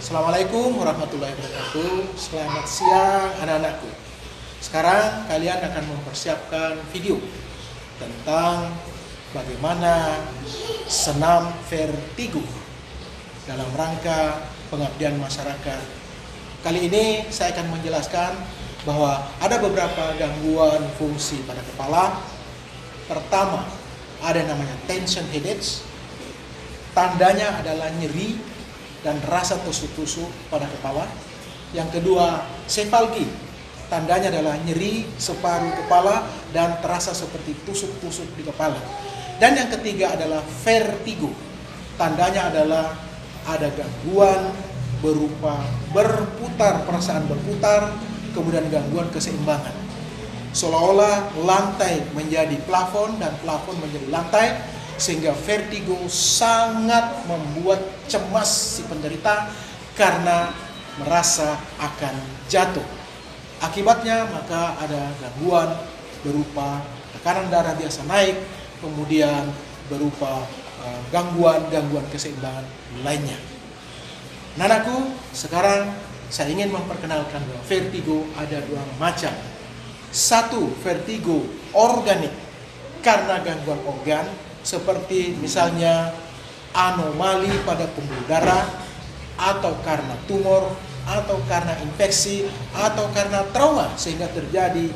Assalamualaikum warahmatullahi wabarakatuh. Selamat siang anak-anakku. Sekarang kalian akan mempersiapkan video tentang bagaimana senam vertigo dalam rangka pengabdian masyarakat. Kali ini saya akan menjelaskan bahwa ada beberapa gangguan fungsi pada kepala. Pertama, ada namanya tension headaches. Tandanya adalah nyeri dan rasa tusuk-tusuk pada kepala. Yang kedua, cephalgi. Tandanya adalah nyeri separuh kepala dan terasa seperti tusuk-tusuk di kepala. Dan yang ketiga adalah vertigo. Tandanya adalah ada gangguan berupa berputar, perasaan berputar, kemudian gangguan keseimbangan. Seolah-olah lantai menjadi plafon dan plafon menjadi lantai, sehingga vertigo sangat membuat cemas si penderita karena merasa akan jatuh. Akibatnya maka ada gangguan berupa tekanan darah biasa naik, kemudian berupa gangguan keseimbangan lainnya. Nanaku, sekarang saya ingin memperkenalkan bahwa vertigo ada dua macam. Satu, vertigo organik karena gangguan organ, seperti misalnya anomali pada pembuluh darah, atau karena tumor, atau karena infeksi, atau karena trauma sehingga terjadi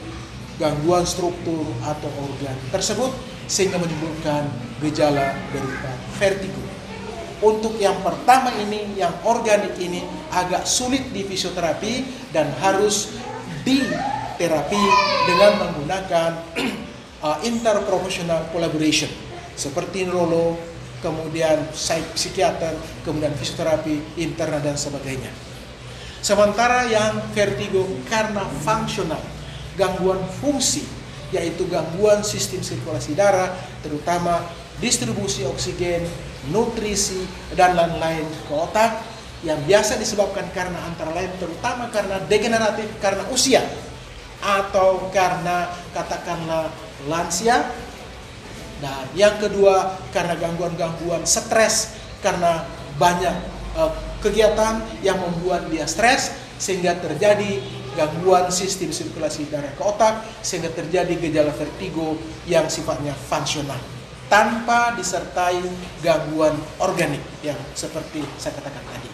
gangguan struktur atau organ tersebut sehingga menimbulkan gejala berupa vertigo. Untuk yang pertama ini, yang organik ini agak sulit di fisioterapi dan harus diterapi dengan menggunakan interprofessional collaboration seperti neurolog, kemudian psikiater, kemudian fisioterapi interna dan sebagainya. Sementara yang vertigo karena fungsional, gangguan fungsi, yaitu gangguan sistem sirkulasi darah, terutama distribusi oksigen, nutrisi, dan lain-lain ke otak, yang biasa disebabkan karena antara lain terutama karena degeneratif, karena usia, atau karena katakanlah lansia. Dan yang kedua karena gangguan stres, karena banyak kegiatan yang membuat dia stres sehingga terjadi gangguan sistem sirkulasi darah ke otak sehingga terjadi gejala vertigo yang sifatnya fungsional tanpa disertai gangguan organik yang seperti saya katakan tadi.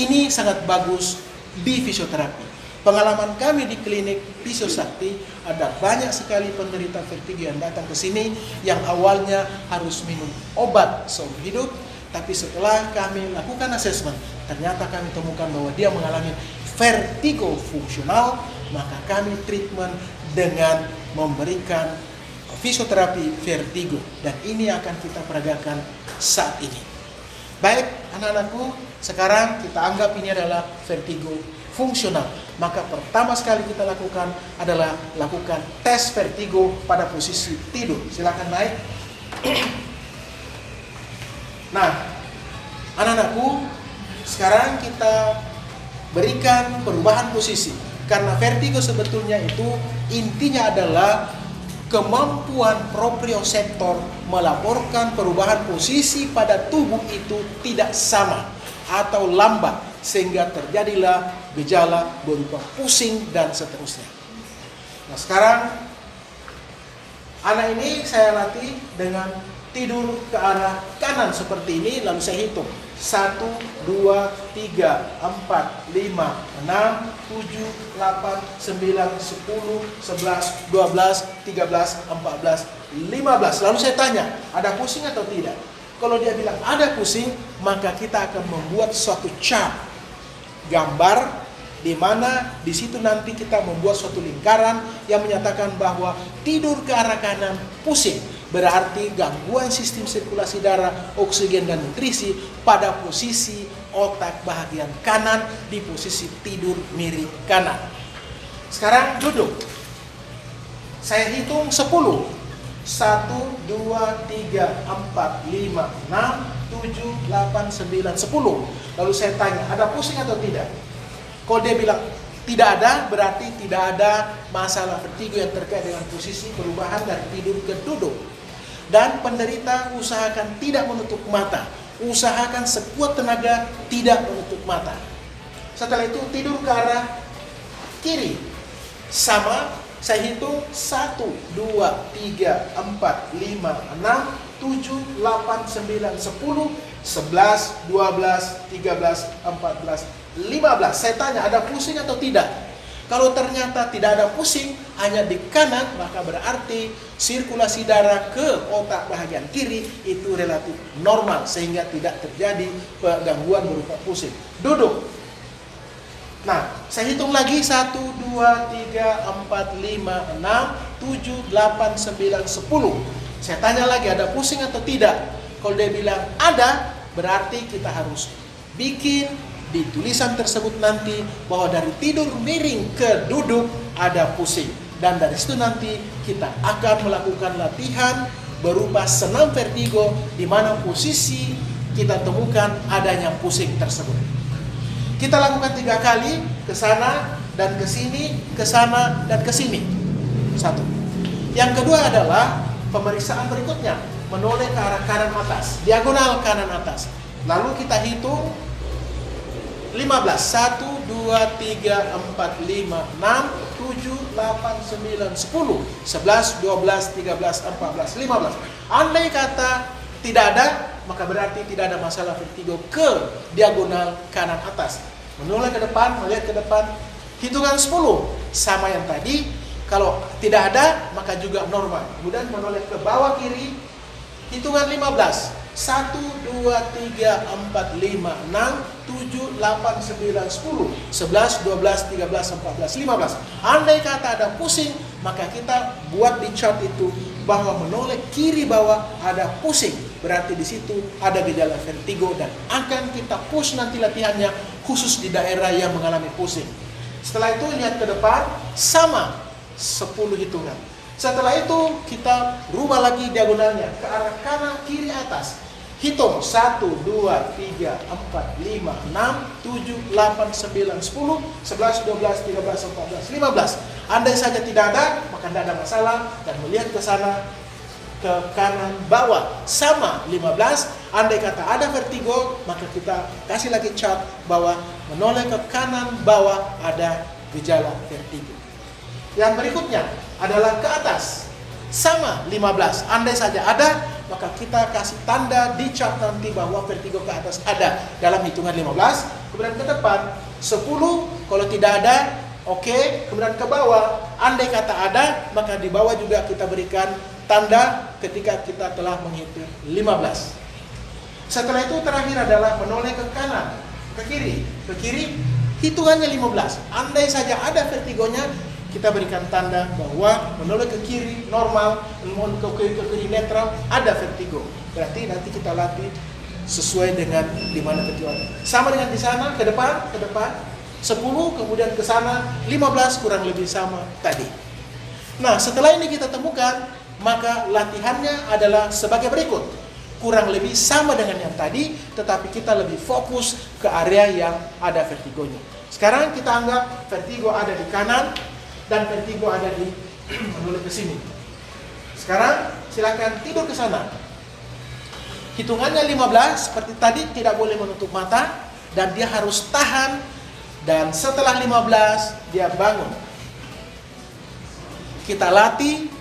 Ini sangat bagus di fisioterapi. Pengalaman kami di klinik Fisiosakti, ada banyak sekali penderita vertigo yang datang ke sini yang awalnya harus minum obat seumur hidup, tapi setelah kami lakukan asesmen, ternyata kami temukan bahwa dia mengalami vertigo fungsional, maka kami treatment dengan memberikan fisioterapi vertigo, dan ini akan kita peragakan saat ini. Baik anak-anakku, sekarang kita anggap ini adalah vertigo fungsional. Maka pertama sekali kita lakukan adalah lakukan tes vertigo pada posisi tidur. Silakan naik. Nah, anak-anakku, sekarang kita berikan perubahan posisi. Karena vertigo sebetulnya itu intinya adalah kemampuan proprioseptor melaporkan perubahan posisi pada tubuh itu tidak sama atau lambat, sehingga terjadilah gejala berupa pusing dan seterusnya. Nah, sekarang anak ini saya latih dengan tidur ke arah kanan seperti ini, lalu saya hitung 1, 2, 3, 4, 5, 6, 7, 8, 9, 10, 11, 12, 13, 14, 15. Lalu saya tanya, ada pusing atau tidak? Kalau dia bilang ada pusing, maka kita akan membuat suatu chart, gambar, di mana di situ nanti kita membuat suatu lingkaran yang menyatakan bahwa tidur ke arah kanan pusing. Berarti gangguan sistem sirkulasi darah, oksigen, dan nutrisi pada posisi otak bahagian kanan di posisi tidur miring kanan. Sekarang duduk. Saya hitung 10. 1, 2, 3, 4, 5, 6, 7, 8, 9, 10. Lalu saya tanya, ada pusing atau tidak? Kalau dia bilang tidak ada, berarti tidak ada masalah vertigo yang terkait dengan posisi perubahan dari tidur ke duduk. Dan penderita usahakan tidak menutup mata. Usahakan sekuat tenaga tidak menutup mata. Setelah itu tidur ke arah kiri. Sama, saya hitung 1, 2, 3, 4, 5, 6, 7, 8, 9, 10, 11, 12, 13, 14, 15. Saya tanya, ada pusing atau tidak? Kalau ternyata tidak ada pusing, hanya di kanan, maka berarti sirkulasi darah ke otak bagian kiri itu relatif normal, sehingga tidak terjadi gangguan berupa pusing. Duduk. Nah, saya hitung lagi 1, 2, 3, 4, 5, 6, 7, 8, 9, 10. Saya tanya lagi, ada pusing atau tidak? Kalau dia bilang ada, berarti kita harus bikin di tulisan tersebut nanti bahwa dari tidur miring ke duduk ada pusing. Dan dari situ nanti kita akan melakukan latihan berupa senam vertigo di mana posisi kita temukan adanya pusing tersebut. Kita lakukan 3 kali, ke sana dan ke sini, ke sana dan ke sini. 1. Yang kedua adalah pemeriksaan berikutnya, menoleh ke arah kanan atas, diagonal kanan atas. Lalu kita hitung 15, 1, 2, 3, 4, 5, 6, 7, 8, 9, 10, 11, 12, 13, 14, 15. Andai kata tidak ada, maka berarti tidak ada masalah vertigo ke diagonal kanan atas. Menoleh ke depan, melihat ke depan, hitungan 10, sama yang tadi. Kalau tidak ada, maka juga normal. Kemudian menoleh ke bawah kiri, hitungan 15. 1, 2, 3, 4, 5, 6, 7, 8, 9, 10, 11, 12, 13, 14, 15. Andai kata ada pusing, maka kita buat di chart itu bahwa menoleh kiri bawah ada pusing. Berarti di situ ada gejala vertigo dan akan kita push nanti latihannya khusus di daerah yang mengalami pusing. Setelah itu lihat ke depan, sama 10 hitungan. Setelah itu kita rubah lagi diagonalnya ke arah kanan kiri atas. Hitung 1, 2, 3, 4, 5, 6, 7, 8, 9, 10, 11, 12, 13, 14, 15. Andai saja tidak ada, maka tidak ada masalah. Dan melihat ke sana, ke kanan bawah, sama 15. Andai kata ada vertigo, maka kita kasih lagi chart bahwa menoleh ke kanan bawah ada gejala vertigo. Yang berikutnya adalah ke atas, sama 15. Andai saja ada, maka kita kasih tanda di chart nanti bahwa vertigo ke atas ada dalam hitungan 15. Kemudian ke depan 10, kalau tidak ada, oke. Kemudian ke bawah, andai kata ada, maka di bawah juga kita berikan tanda ketika kita telah menghitung 15. Setelah itu terakhir adalah menoleh ke kanan, ke kiri hitungannya 15. Andai saja ada vertigonya, kita berikan tanda bahwa menoleh ke kiri normal, menoleh ke kiri netral, ada vertigo. Berarti nanti kita latih sesuai dengan di mana ketuaan. Sama dengan di sana, ke depan 10, kemudian ke sana 15, kurang lebih sama tadi. Nah, setelah ini kita temukan, maka latihannya adalah sebagai berikut. Kurang lebih sama dengan yang tadi, tetapi kita lebih fokus ke area yang ada vertigonya. Sekarang kita anggap vertigo ada di kanan dan vertigo ada di menoleh ke sini. Sekarang silakan tidur ke sana. Hitungannya 15, seperti tadi tidak boleh menutup mata dan dia harus tahan, dan setelah 15 dia bangun. Kita latih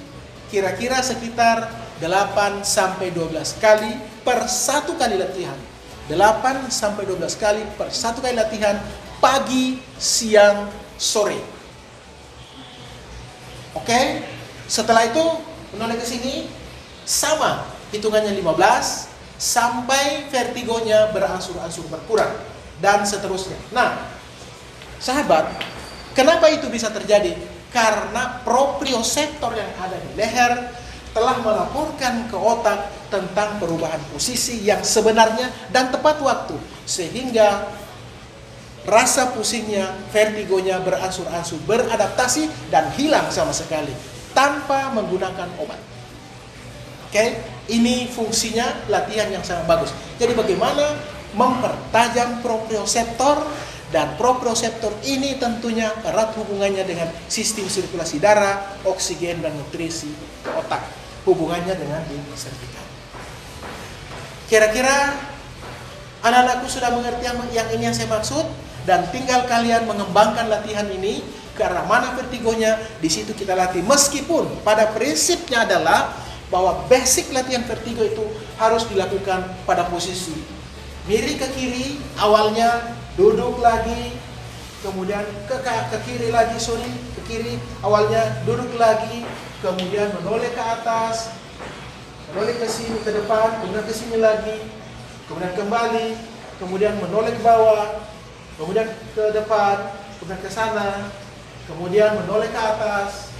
kira-kira sekitar 8 sampai 12 kali per 1 kali latihan. 8 sampai 12 kali per 1 kali latihan, pagi, siang, sore. Oke, setelah itu menoleh ke sini, sama hitungannya 15 sampai vertigonya berangsur-angsur berkurang dan seterusnya. Nah, sahabat, kenapa itu bisa terjadi? Karena proprioseptor yang ada di leher telah melaporkan ke otak tentang perubahan posisi yang sebenarnya dan tepat waktu, sehingga rasa pusingnya, vertigonya berangsur-angsur beradaptasi dan hilang sama sekali tanpa menggunakan obat. Oke, ini fungsinya latihan yang sangat bagus. Jadi bagaimana mempertajam proprioseptor, dan proprioseptor ini tentunya erat hubungannya dengan sistem sirkulasi darah, oksigen dan nutrisi ke otak. Hubungannya dengan di servikal. Kira-kira anak-anakku sudah mengerti yang ini yang saya maksud? dan tinggal kalian mengembangkan latihan ini ke arah mana vertigonya, di situ kita latih. Meskipun pada prinsipnya adalah bahwa basic latihan vertigo itu harus dilakukan pada posisi miring ke kiri, awalnya duduk lagi, kemudian ke kiri lagi, ke kiri, awalnya duduk lagi, kemudian menoleh ke atas, menoleh ke sini, ke depan, kemudian ke sini lagi, kemudian kembali, kemudian menoleh ke bawah, kemudian ke depan, kemudian ke sana, kemudian menoleh ke atas,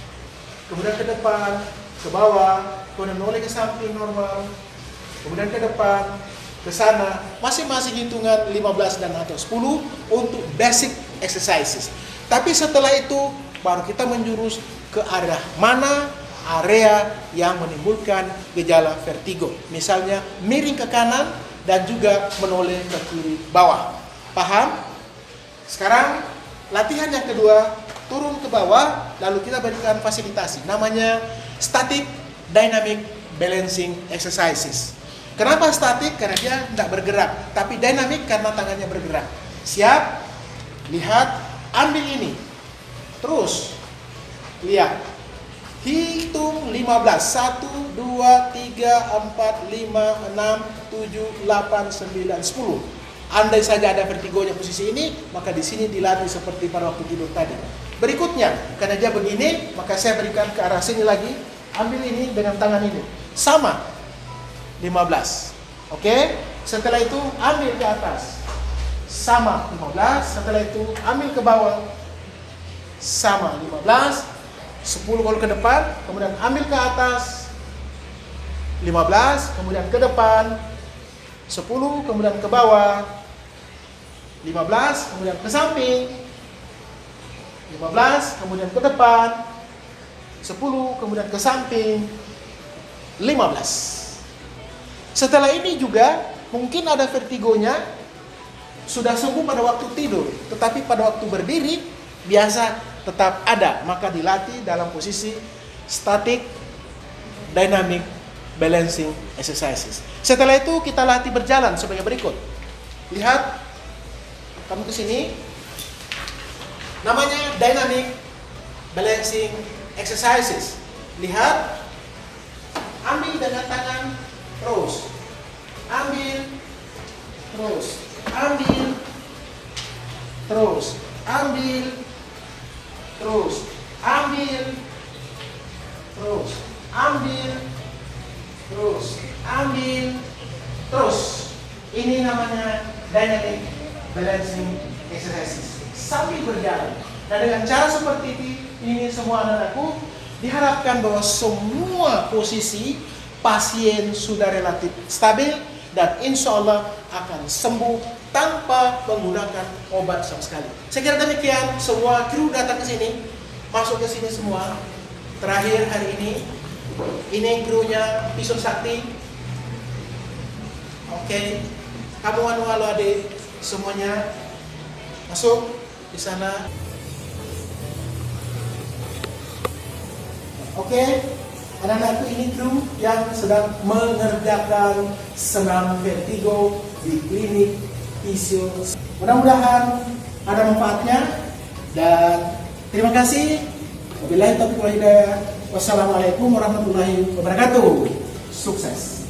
kemudian ke depan, ke bawah, kemudian menoleh ke samping normal, kemudian ke depan, ke sana, masing-masing hitungan 15 dan atau 10 untuk basic exercises. Tapi setelah itu baru kita menjurus ke arah mana area yang menimbulkan gejala vertigo. Misalnya miring ke kanan dan juga menoleh ke kiri bawah. Paham? Sekarang latihan yang kedua, turun ke bawah lalu kita berikan fasilitasi. Namanya static dynamic balancing exercises. Kenapa statik? Karena dia tidak bergerak. Tapi dynamic karena tangannya bergerak. Siap? Lihat, ambil ini. Terus, lihat. Hitung 15. 1, 2, 3, 4, 5, 6, 7, 8, 9, 10. Andai saja ada vertigonya posisi ini, maka di sini dilatih seperti pada waktu tidur tadi. Berikutnya, karena dia begini, maka saya berikan ke arah sini lagi. Ambil ini dengan tangan ini. Sama. 15. Oke? Setelah itu ambil ke atas. Sama 15. Setelah itu ambil ke bawah. Sama 15. 10 kalau ke depan, kemudian ambil ke atas. 15, kemudian ke depan. 10, kemudian ke bawah. 15, kemudian ke samping. 15, kemudian ke depan. 10, kemudian ke samping. 15. Setelah ini juga mungkin ada vertigonya sudah sembuh pada waktu tidur, tetapi pada waktu berdiri biasa tetap ada, maka dilatih dalam posisi static dynamic balancing exercises. Setelah itu kita latih berjalan sebagai berikut. Lihat, kamu ke sini. Namanya dynamic balancing exercises. Lihat, ambil dengan tangan. Terus, ambil, terus, ambil, terus, ambil, terus, ambil, terus, ambil, terus, ambil, terus. Ini namanya dynamic balancing exercises. Sambil berjalan. Dan dengan cara seperti ini semua anak-anakku, diharapkan bahwa semua posisi pasien sudah relatif stabil dan insya Allah akan sembuh tanpa menggunakan obat sama sekali. Saya kira demikian, semua kru datang ke sini, masuk ke sini semua. Terakhir hari ini krunya Pisun Sakti. Oke, kamu halo adik semuanya masuk di sana. Oke. Anak-anakku ini kru yang sedang mengerjakan senam vertigo di klinik Fisio. Mudah-mudahan ada manfaatnya dan terima kasih. Wabillahi taufiq wal hidayah. Wassalamualaikum warahmatullahi wabarakatuh. Sukses.